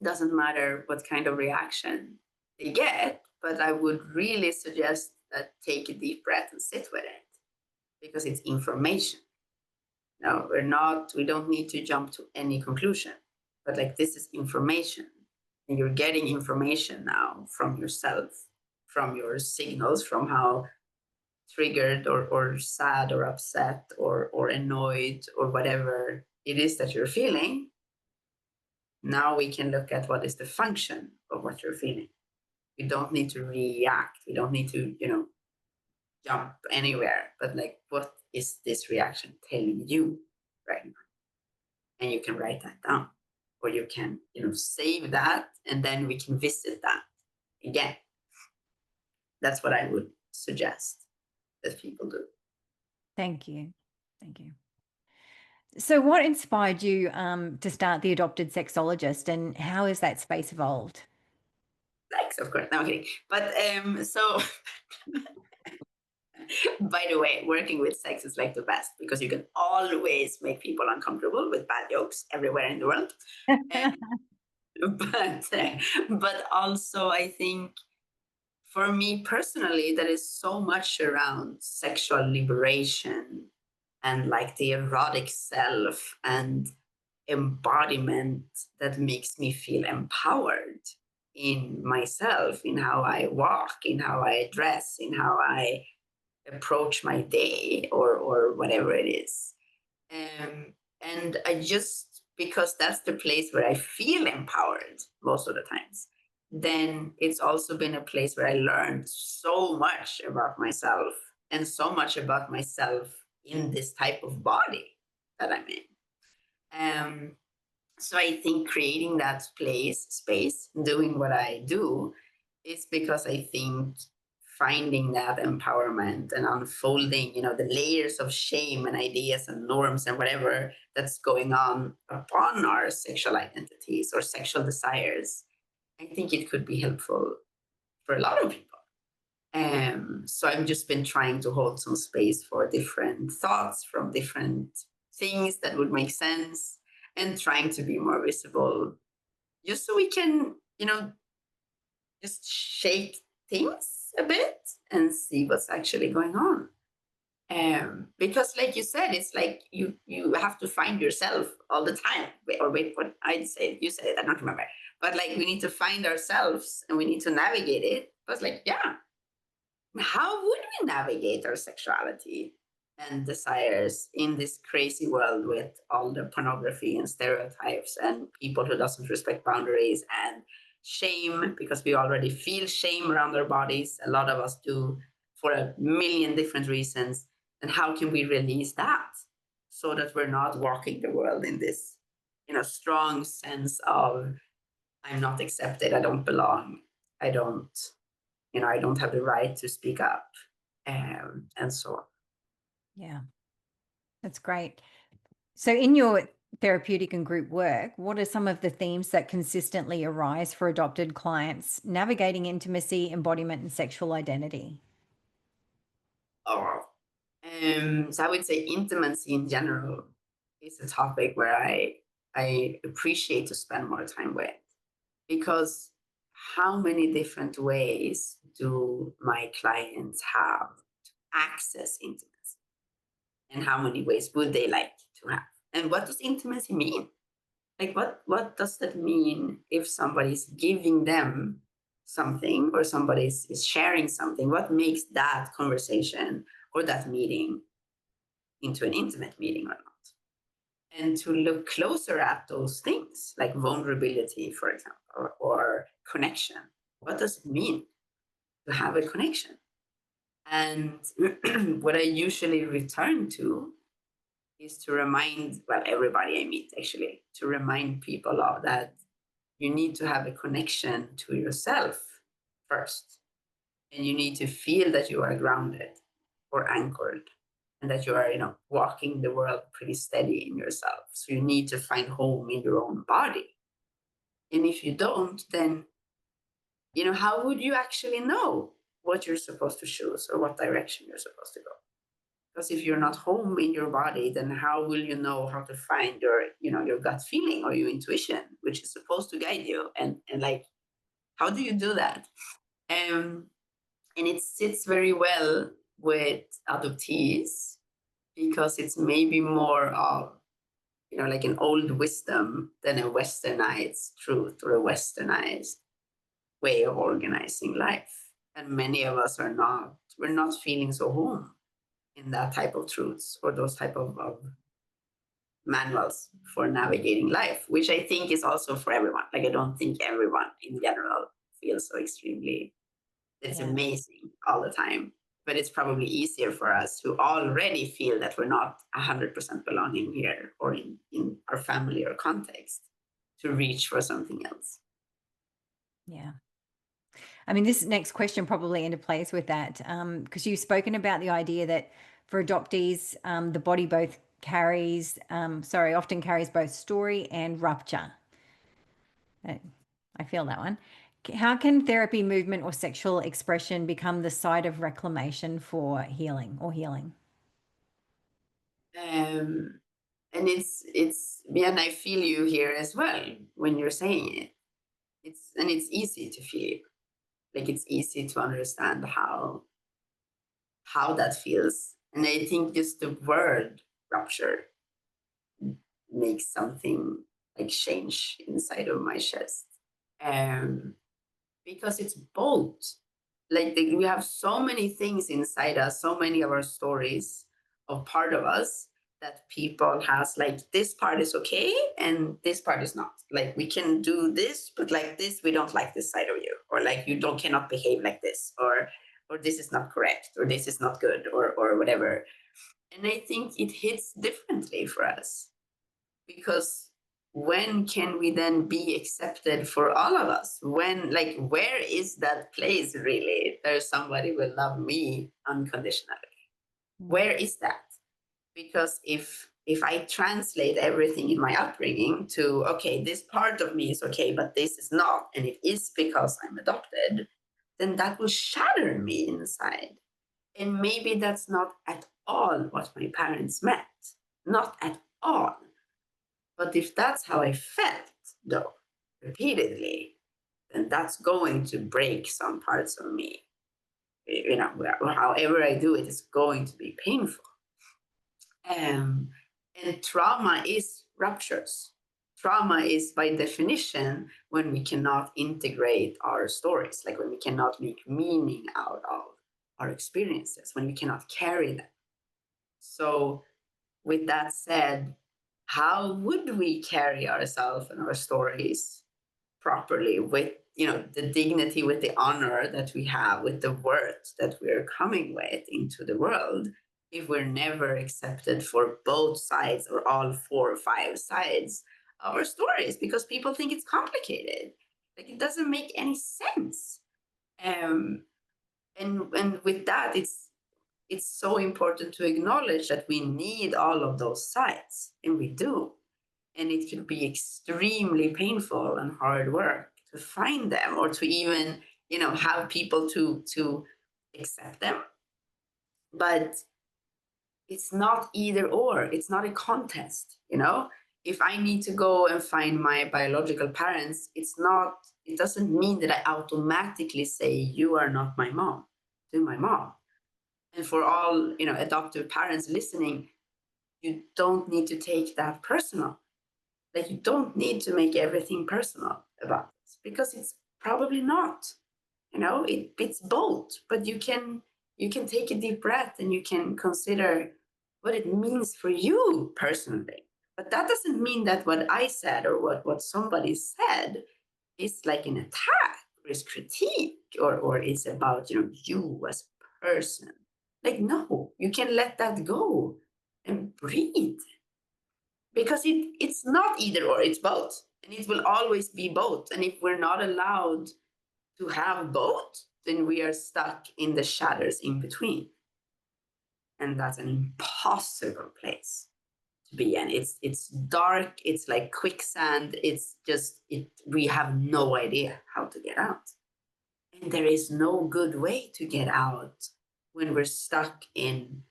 doesn't matter what kind of reaction they get, but I would really suggest that take a deep breath and sit with it, because it's information. No, we don't need to jump to any conclusion, but like this is information. And you're getting information now from yourself, from your signals, from how triggered or sad or upset or annoyed or whatever it is that you're feeling. Now we can look at what is the function of what you're feeling. We don't need to react. We don't need to, jump anywhere, but like, what is this reaction telling you right now? And you can write that down, or you can, save that, and then we can visit that again. That's what I would suggest that people do. Thank you. Thank you. So what inspired you to start the Adopted Sexologist, and how has that space evolved? Likes, of course. No, I'm kidding. But so by the way, working with sex is like the best, because you can always make people uncomfortable with bad jokes everywhere in the world. But also, I think for me personally, there is so much around sexual liberation and like the erotic self and embodiment that makes me feel empowered in myself, in how I walk, in how I dress, in how I approach my day, or whatever it is. And I just, because that's the place where I feel empowered most of the times, then it's also been a place where I learned so much about myself, and so much about myself in this type of body that I'm in. So I think creating that space, doing what I do, is because I think finding that empowerment and unfolding, the layers of shame and ideas and norms and whatever that's going on upon our sexual identities or sexual desires, I think it could be helpful for a lot of people. So I've just been trying to hold some space for different thoughts from different things that would make sense, and trying to be more visible, just so we can, just shake things a bit and see what's actually going on. Because like you said, it's like you have to find yourself all the time. Wait, what I said, you said it, I don't remember. But like we need to find ourselves and we need to navigate it. But like, yeah, how would we navigate our sexuality and desires in this crazy world with all the pornography and stereotypes and people who doesn't respect boundaries and shame, because we already feel shame around our bodies, a lot of us do, for a million different reasons. And how can we release that so that we're not walking the world in this, strong sense of I'm not accepted, I don't belong, I don't, I don't have the right to speak up, and so on. Yeah, that's great. So in your therapeutic and group work, what are some of the themes that consistently arise for adopted clients navigating intimacy, embodiment, and sexual identity? Oh, so I would say intimacy in general is a topic where I appreciate to spend more time with, because how many different ways do my clients have to access intimacy, and how many ways would they like to have, and what does intimacy mean? Like what does that mean if somebody's giving them something, or somebody is sharing something? What makes that conversation or that meeting into an intimate meeting or not? And to look closer at those things, like vulnerability, for example, or connection. What does it mean to have a connection? And what I usually return to is to remind, well, everybody I meet actually, to remind people of that you need to have a connection to yourself first. And you need to feel that you are grounded or anchored, and that you are, walking the world pretty steady in yourself. So you need to find home in your own body. And if you don't, then, how would you actually know what you're supposed to choose or what direction you're supposed to go? Because if you're not home in your body, then how will you know how to find your gut feeling or your intuition, which is supposed to guide you? And like, how do you do that? And it sits very well with adoptees, because it's maybe more of, like an old wisdom than a westernized truth or a westernized way of organizing life. And many of us we're not feeling so home in that type of truths or those type of manuals for navigating life, which I think is also for everyone. Like, I don't think everyone in general feels so extremely, it's amazing all the time. But it's probably easier for us who already feel that we're not 100% belonging here or in our family or context to reach for something else. Yeah. I mean, this next question probably interplays with that, because you've spoken about the idea that for adoptees, the body often carries both story and rupture. I feel that one. How can therapy, movement, or sexual expression become the site of reclamation for healing or healing? And it's yeah, and I feel you here as well when you're saying it. It's easy to feel, like it's easy to understand how that feels. And I think just the word rupture makes something like change inside of my chest. Um, because it's both. Like we have so many things inside us, so many of our stories of part of us that people has, like, this part is okay and this part is not. Like, we can do this, but like this, we don't like this side of you, or like you don't cannot behave like this, or this is not correct, or this is not good, or whatever. And I think it hits differently for us, because when can we then be accepted for all of us? When, like, where is that place really there's somebody will love me unconditionally? Where is that? Because if I translate everything in my upbringing to, okay, this part of me is okay, but this is not, and it is because I'm adopted, then that will shatter me inside. And maybe that's not at all what my parents meant, not at all. But if that's how I felt, though, repeatedly, then that's going to break some parts of me. however I do it is going to be painful. And trauma is ruptures. Trauma is by definition when we cannot integrate our stories, like when we cannot make meaning out of our experiences, when we cannot carry them. So with that said, how would we carry ourselves and our stories properly with the dignity, with the honor that we have, with the worth that we're coming with into the world, if we're never accepted for both sides or all 4 or 5 sides of our stories, because people think it's complicated, like it doesn't make any sense. And with that, it's so important to acknowledge that we need all of those sides, and we do. And it can be extremely painful and hard work to find them, or to even have people to accept them. But it's not either or. It's not a contest. If I need to go and find my biological parents, it doesn't mean that I automatically say you are not my mom to my mom. And for all adoptive parents listening, you don't need to take that personal. Like, you don't need to make everything personal about this, because it's probably not. It's both. But you can take a deep breath and you can consider what it means for you personally. But that doesn't mean that what I said or what somebody said is like an attack or is critique or is about you as a person. Like, no, you can let that go and breathe. Because it's not either or, it's both. And it will always be both. And if we're not allowed to have both, then we are stuck in the shadows in between. And that's an impossible place to be in. It's dark, it's like quicksand, we have no idea how to get out. And there is no good way to get out when we're stuck in,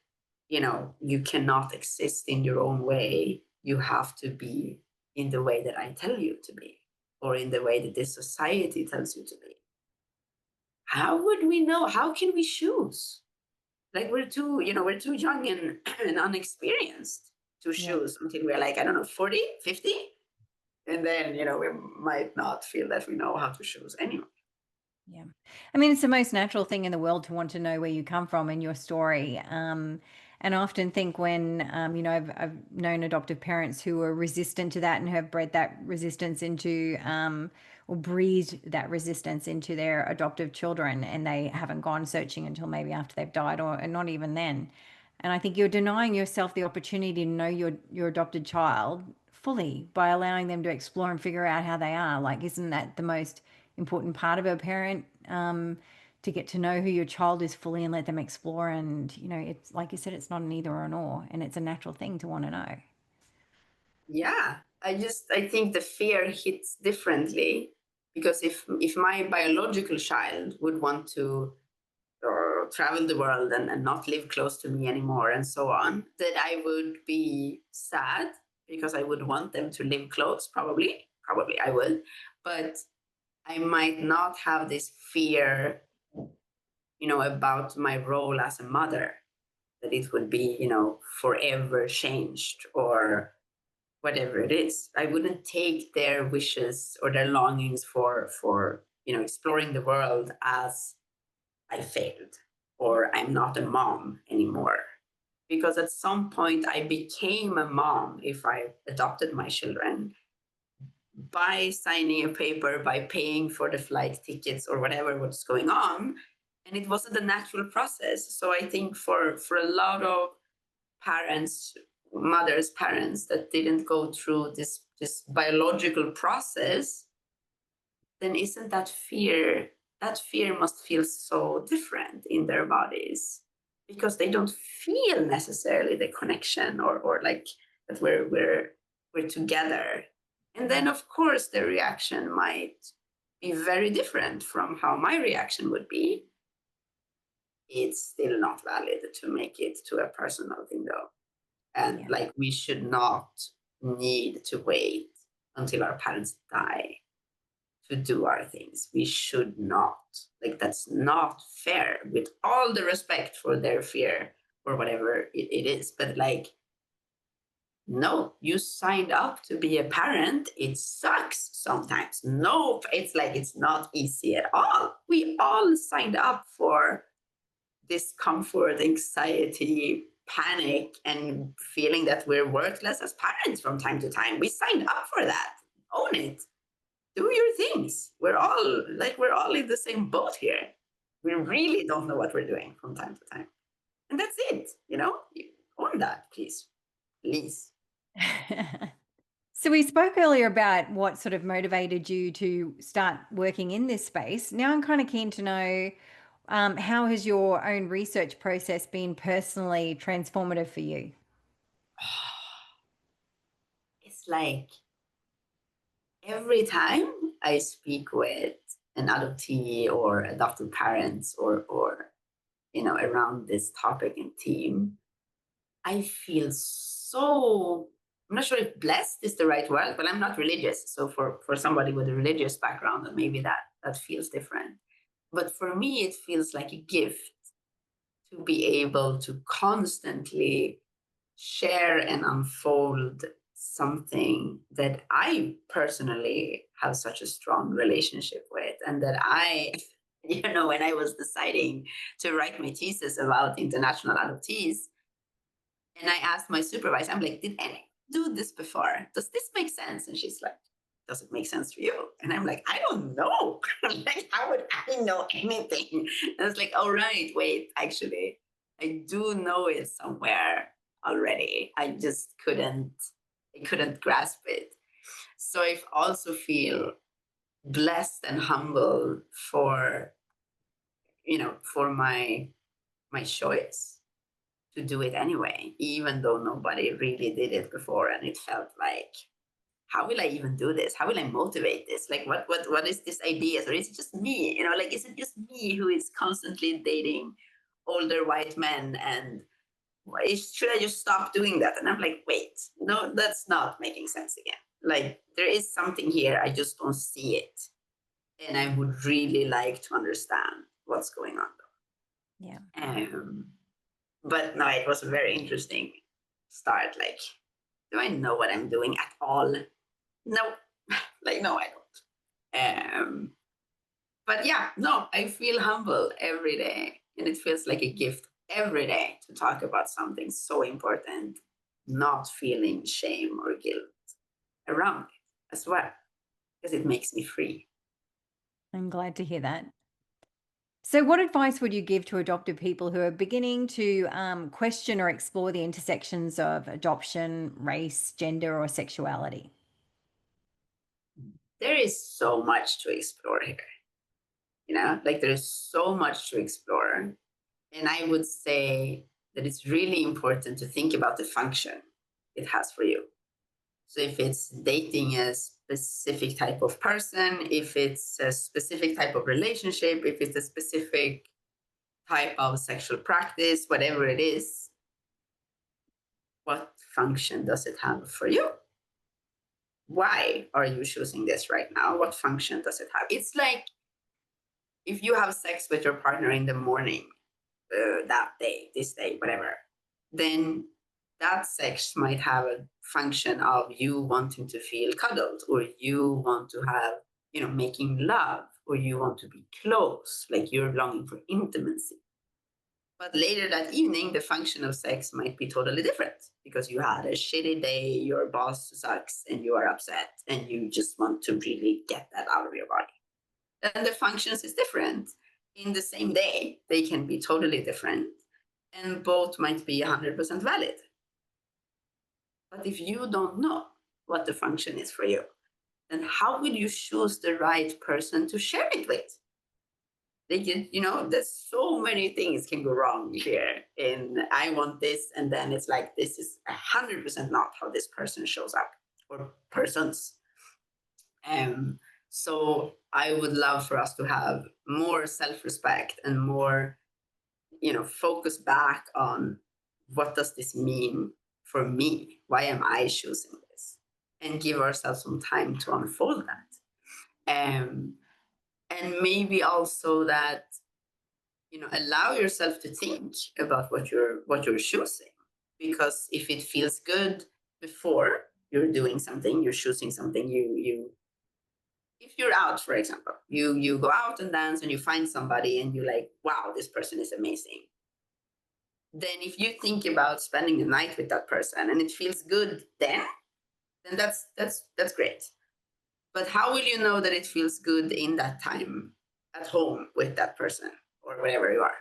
you cannot exist in your own way. You have to be in the way that I tell you to be, or in the way that this society tells you to be. How would we know? How can we choose? Like, we're too young and unexperienced to choose until we're like, I don't know, 40, 50. And then, we might not feel that we know how to choose anyway. Yeah. I mean, it's the most natural thing in the world to want to know where you come from and your story. And I often think when, I've known adoptive parents who are resistant to that and have bred that resistance into, or breathed that resistance into their adoptive children, and they haven't gone searching until maybe after they've died, or not even then. And I think you're denying yourself the opportunity to know your adopted child fully by allowing them to explore and figure out how they are. Like, isn't that the most important part of a parent, to get to know who your child is fully and let them explore? And it's like you said, it's not an either or an or, and it's a natural thing to want to know. Yeah, I think the fear hits differently, because if my biological child would want to travel the world and not live close to me anymore and so on, then I would be sad, because I would want them to live close. Probably I would, but I might not have this fear, about my role as a mother, that it would be, forever changed or whatever it is. I wouldn't take their wishes or their longings for exploring the world as I failed, or I'm not a mom anymore. Because at some point I became a mom if I adopted my children, by signing a paper, by paying for the flight tickets or whatever was going on. And it wasn't a natural process. So I think for a lot of parents, mothers, parents that didn't go through this biological process, then isn't that fear must feel so different in their bodies, because they don't feel necessarily the connection or like that we're together. And then of course the reaction might be very different from how my reaction would be. It's still not valid to make it to a personal thing though. And like, we should not need to wait until our parents die to do our things. We should not. Like, that's not fair, with all the respect for their fear or whatever it is. But like, no, you signed up to be a parent. It sucks sometimes. No, it's like, it's not easy at all. We all signed up for discomfort, anxiety, panic, and feeling that we're worthless as parents from time to time. We signed up for that. Own it. Do your things. We're all in the same boat here. We really don't know what we're doing from time to time. And that's it. Own that, please. Please. So we spoke earlier about what sort of motivated you to start working in this space. Now I'm kind of keen to know, how has your own research process been personally transformative for you? It's like every time I speak with an adoptee or adopted parents or around this topic and theme, I feel so, I'm not sure if blessed is the right word, but I'm not religious. So for somebody with a religious background, then maybe that feels different. But for me, it feels like a gift to be able to constantly share and unfold something that I personally have such a strong relationship with, and that when I was deciding to write my thesis about international adoptees, and I asked my supervisor, I'm like, did any do this before? Does this make sense? And she's like, does it make sense for you? And I'm like, I don't know. Like, how would I know anything? And I was like, oh, right, wait, actually, I do know it somewhere already. I couldn't grasp it. So I also feel blessed and humble for my choice to do it anyway, even though nobody really did it before. And it felt like, how will I even do this? How will I motivate this? Like, what is this idea? Or is it just me? Like, is it just me who is constantly dating older white men? And should I just stop doing that? And I'm like, wait, no, that's not making sense again. Like, there is something here. I just don't see it. And I would really like to understand what's going on, though. Yeah. But no, it was a very interesting start. Like, do I know what I'm doing at all? No, like, no, I don't. But yeah, no, I feel humble every day, and it feels like a gift every day to talk about something so important, not feeling shame or guilt around it as well, because it makes me free. I'm glad to hear that. So what advice would you give to adopted people who are beginning to question or explore the intersections of adoption, race, gender, or sexuality? There is so much to explore here. Like, there's so much to explore. And I would say that it's really important to think about the function it has for you. So if it's dating a specific type of person, if it's a specific type of relationship, if it's a specific type of sexual practice, whatever it is, what function does it have for you? Why are you choosing this right now? What function does it have? It's like, if you have sex with your partner in the morning, that day, this day, whatever, then that sex might have a function of you wanting to feel cuddled, or you want to have, making love, or you want to be close, like you're longing for intimacy. But later that evening, the function of sex might be totally different, because you had a shitty day, your boss sucks, and you are upset, and you just want to really get that out of your body. Then the functions is different. In the same day, they can be totally different, and both might be 100% valid. But if you don't know what the function is for you, then how will you choose the right person to share it with? There's so many things can go wrong here. And I want this, and then it's like, this is 100% not how this person shows up, or persons. So I would love for us to have more self-respect and more, focus back on, what does this mean for me? Why am I choosing this? And give ourselves some time to unfold that. And maybe also that, allow yourself to think about what you're choosing. Because if it feels good before you're doing something, you're choosing something, if you're out, for example, you go out and dance and you find somebody and you're like, wow, this person is amazing. Then if you think about spending the night with that person and it feels good then that's great. But how will you know that it feels good in that time at home with that person or wherever you are?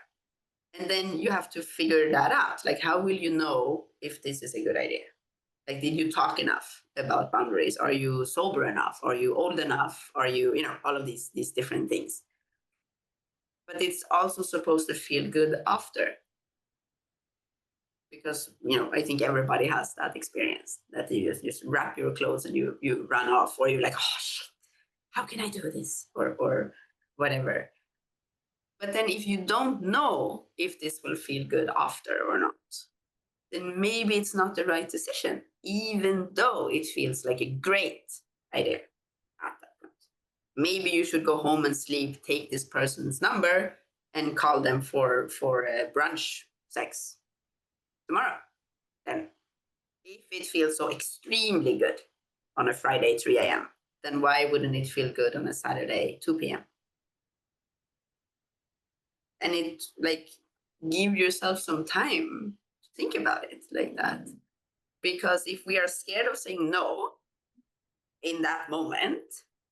And then you have to figure that out. Like, how will you know if this is a good idea? Like, did you talk enough about boundaries? Are you sober enough? Are you old enough? Are you, all of these different things. But it's also supposed to feel good after. Because, I think everybody has that experience that you just wrap your clothes and you run off, or you're like, oh, shit, how can I do this? Or whatever. But then if you don't know if this will feel good after or not, then maybe it's not the right decision, even though it feels like a great idea at that point. Maybe you should go home and sleep, take this person's number, and call them for a brunch sex tomorrow. Then, if it feels so extremely good on a Friday 3 a.m., then why wouldn't it feel good on a Saturday 2 p.m.? And it, like, give yourself some time to think about it like that. Because if we are scared of saying no in that moment,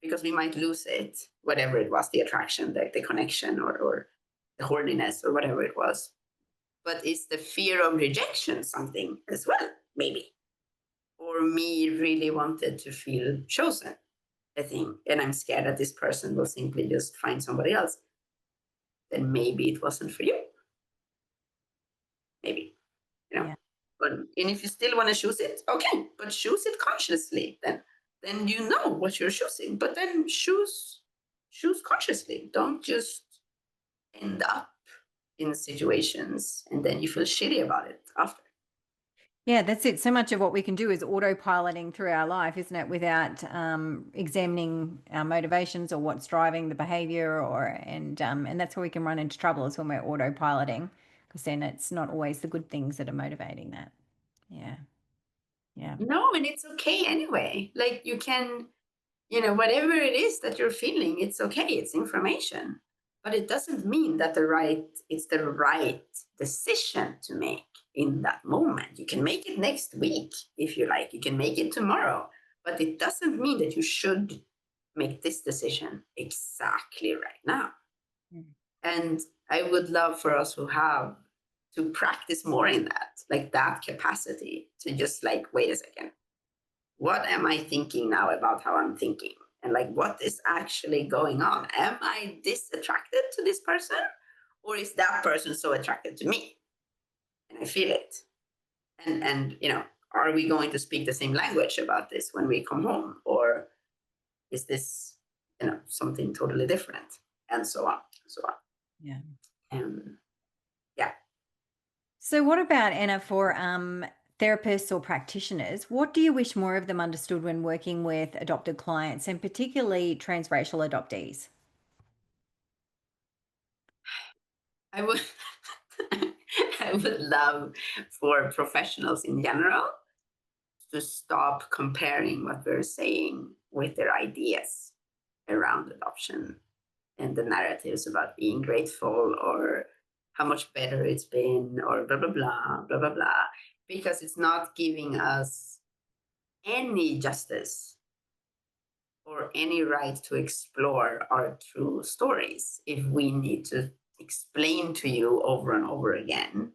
because we might lose it, whatever it was, the attraction, the connection, or the horniness, or whatever it was. But is the fear of rejection something as well, maybe? Or me really wanted to feel chosen, a thing, and I'm scared that this person will simply just find somebody else. Then maybe it wasn't for you. Maybe, Yeah. But and if you still want to choose it, okay, but choose it consciously. Then you know what you're choosing. But then choose consciously. Don't just end up in situations and then you feel shitty about it after. Yeah, that's it. So much of what we can do is autopiloting through our life, isn't it? Without examining our motivations or what's driving the behavior, and that's where we can run into trouble, is when we're autopiloting, because then it's not always the good things that are motivating that. Yeah. Yeah. No, and it's okay anyway. Like, you can, whatever it is that you're feeling, it's okay. It's information. But it doesn't mean that it's the right decision to make in that moment. You can make it next week if you like. You can make it tomorrow. But it doesn't mean that you should make this decision exactly right now. Mm. And I would love for us to practice more in that, like that capacity to just like, wait a second, what am I thinking now about how I'm thinking? And like, what is actually going on? Am I this attracted to this person? Or is that person so attracted to me? And I feel it. And are we going to speak the same language about this when we come home? Or is this, something totally different? And so on, and so on. Yeah. Yeah. So what about, Anna, for therapists or practitioners, what do you wish more of them understood when working with adopted clients, and particularly transracial adoptees? I would I would love for professionals in general to stop comparing what we're saying with their ideas around adoption and the narratives about being grateful or how much better it's been or blah blah blah blah blah blah, because it's not giving us any justice or any right to explore our true stories if we need to explain to you over and over again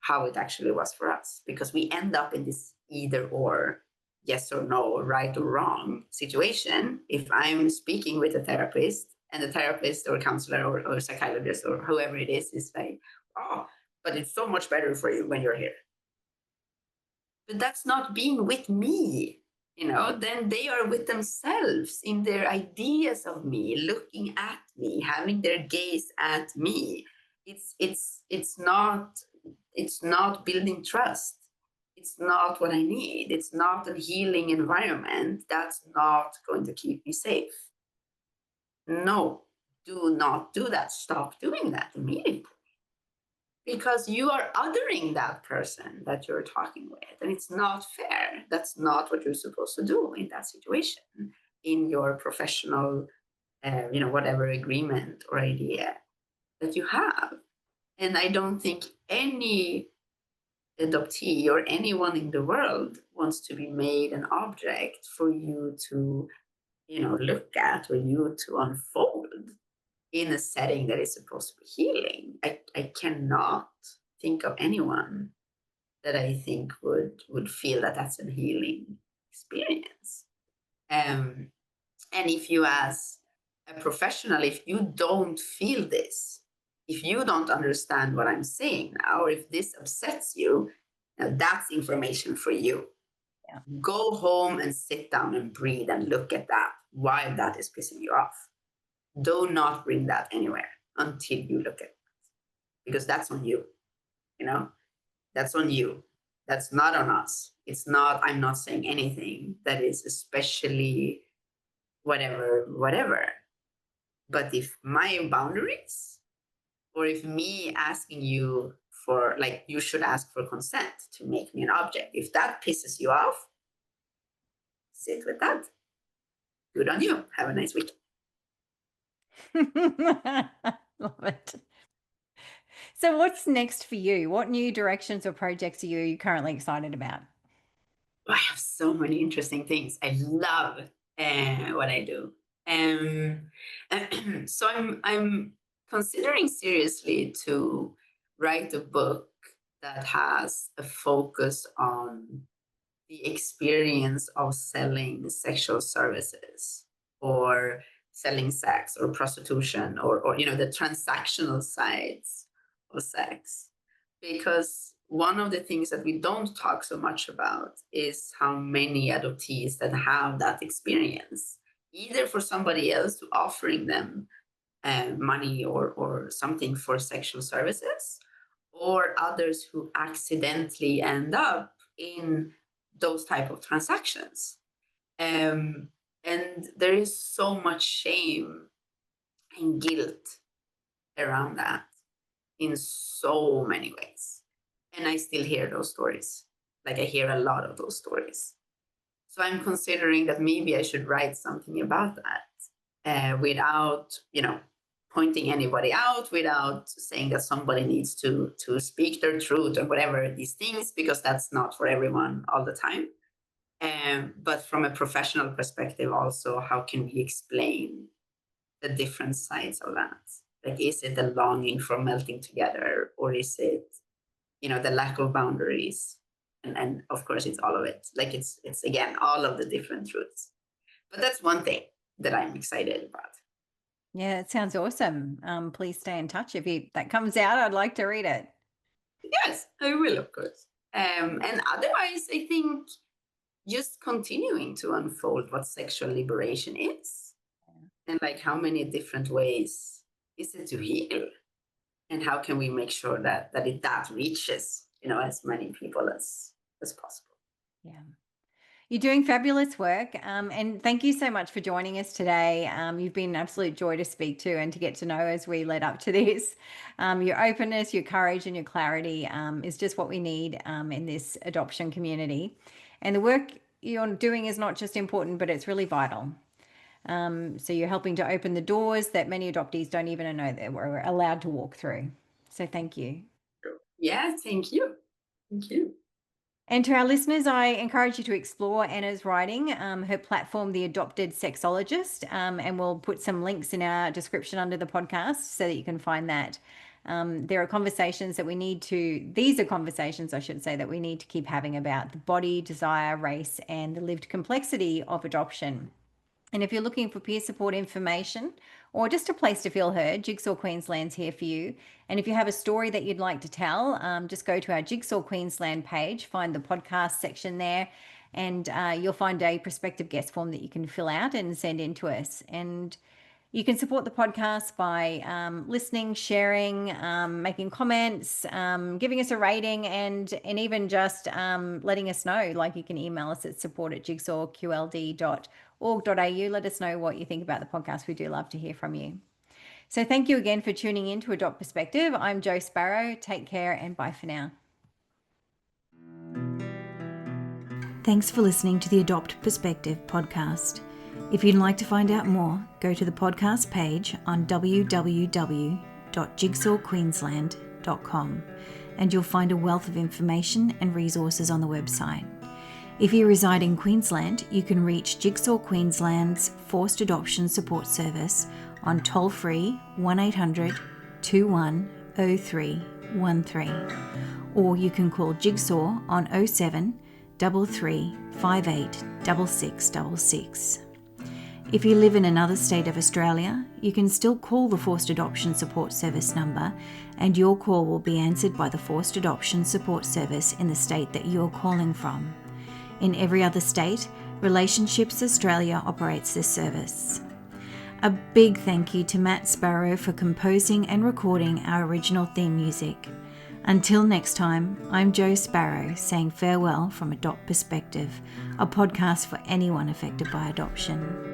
how it actually was for us, because we end up in this either or, yes or no, right or wrong situation. If I'm speaking with a therapist and the therapist or counselor or psychologist or whoever it is like, oh, but it's so much better for you when you're here. But that's not being with me. Then they are with themselves in their ideas of me, looking at me, having their gaze at me. It's not building trust. It's not what I need. It's not a healing environment. That's not going to keep me safe. no, do not do that. Stop doing that immediately. Because you are othering that person that you're talking with, and it's not fair. That's not what you're supposed to do in that situation, in your professional, whatever agreement or idea that you have. And I don't think any adoptee or anyone in the world wants to be made an object for you to, look at, or you to unfold in a setting that is supposed to be healing. I cannot think of anyone that I think would feel that that's a healing experience. And if you ask a professional, if you don't feel this, if you don't understand what I'm saying now, or if this upsets you, now that's information for you. Yeah. Go home and sit down and breathe and look at that while that is pissing you off. Do not bring that anywhere until you look at it, because that's on you. That's on you. That's not on us. It's not, I'm not saying anything that is especially whatever. But if my boundaries, or if me asking you for, like, you should ask for consent to make me an object, if that pisses you off, sit with that. Good on you. Have a nice week. Love it. So what's next for you? What new directions or projects are you currently excited about? I have so many interesting things. I love what I do. So I'm considering seriously to write a book that has a focus on the experience of selling sexual services, or selling sex, or prostitution, or the transactional sides of sex. Because one of the things that we don't talk so much about is how many adoptees that have that experience, either for somebody else to offering them money or something for sexual services, or others who accidentally end up in those type of transactions. And there is so much shame and guilt around that in so many ways. And I still hear those stories. Like, I hear a lot of those stories. So I'm considering that maybe I should write something about that, without, pointing anybody out, without saying that somebody needs to speak their truth or whatever these things, because that's not for everyone all the time. But from a professional perspective also, how can we explain the different sides of that? Like, is it the longing for melting together, or is it, the lack of boundaries? And of course, it's all of it. Like, it's again, all of the different truths. But that's one thing that I'm excited about. Yeah, it sounds awesome. Please stay in touch. If that comes out, I'd like to read it. Yes, I will, of course. And otherwise, I think just continuing to unfold what sexual liberation is, and like how many different ways is it to heal, and how can we make sure that that reaches as many people as possible. Yeah. You're doing fabulous work. And thank you so much for joining us today. You've been an absolute joy to speak to and to get to know as we led up to this. Your openness, your courage, and your clarity is just what we need in this adoption community. And the work you're doing is not just important, but it's really vital. So you're helping to open the doors that many adoptees don't even know that we're allowed to walk through. So thank you. Yeah, thank you. Thank you. And to our listeners, I encourage you to explore Anna's writing, her platform, The Adopted Sexologist, and we'll put some links in our description under the podcast so that you can find that. There are conversations that we need to, these are conversations, I should say, that we need to keep having about the body, desire, race, and the lived complexity of adoption. And if you're looking for peer support information or just a place to feel heard, Jigsaw Queensland's here for you. And if you have a story that you'd like to tell, just go to our Jigsaw Queensland page, find the podcast section there, and you'll find a prospective guest form that you can fill out and send in to us. And You can support the podcast by listening, sharing, making comments, giving us a rating, and even just letting us know. Like, you can email us at support@jigsawqld.org.au. Let us know what you think about the podcast. We do love to hear from you. So thank you again for tuning in to Adopt Perspective. I'm Jo Sparrow. Take care and bye for now. Thanks for listening to the Adopt Perspective podcast. If you'd like to find out more, go to the podcast page on www.jigsawqueensland.com and you'll find a wealth of information and resources on the website. If you reside in Queensland, you can reach Jigsaw Queensland's Forced Adoption Support Service on toll-free 1800 21 0313, or you can call Jigsaw on 07 33 58 6666. If you live in another state of Australia, you can still call the Forced Adoption Support Service number and your call will be answered by the Forced Adoption Support Service in the state that you're calling from. In every other state, Relationships Australia operates this service. A big thank you to Matt Sparrow for composing and recording our original theme music. Until next time, I'm Jo Sparrow saying farewell from Adopt Perspective, a podcast for anyone affected by adoption.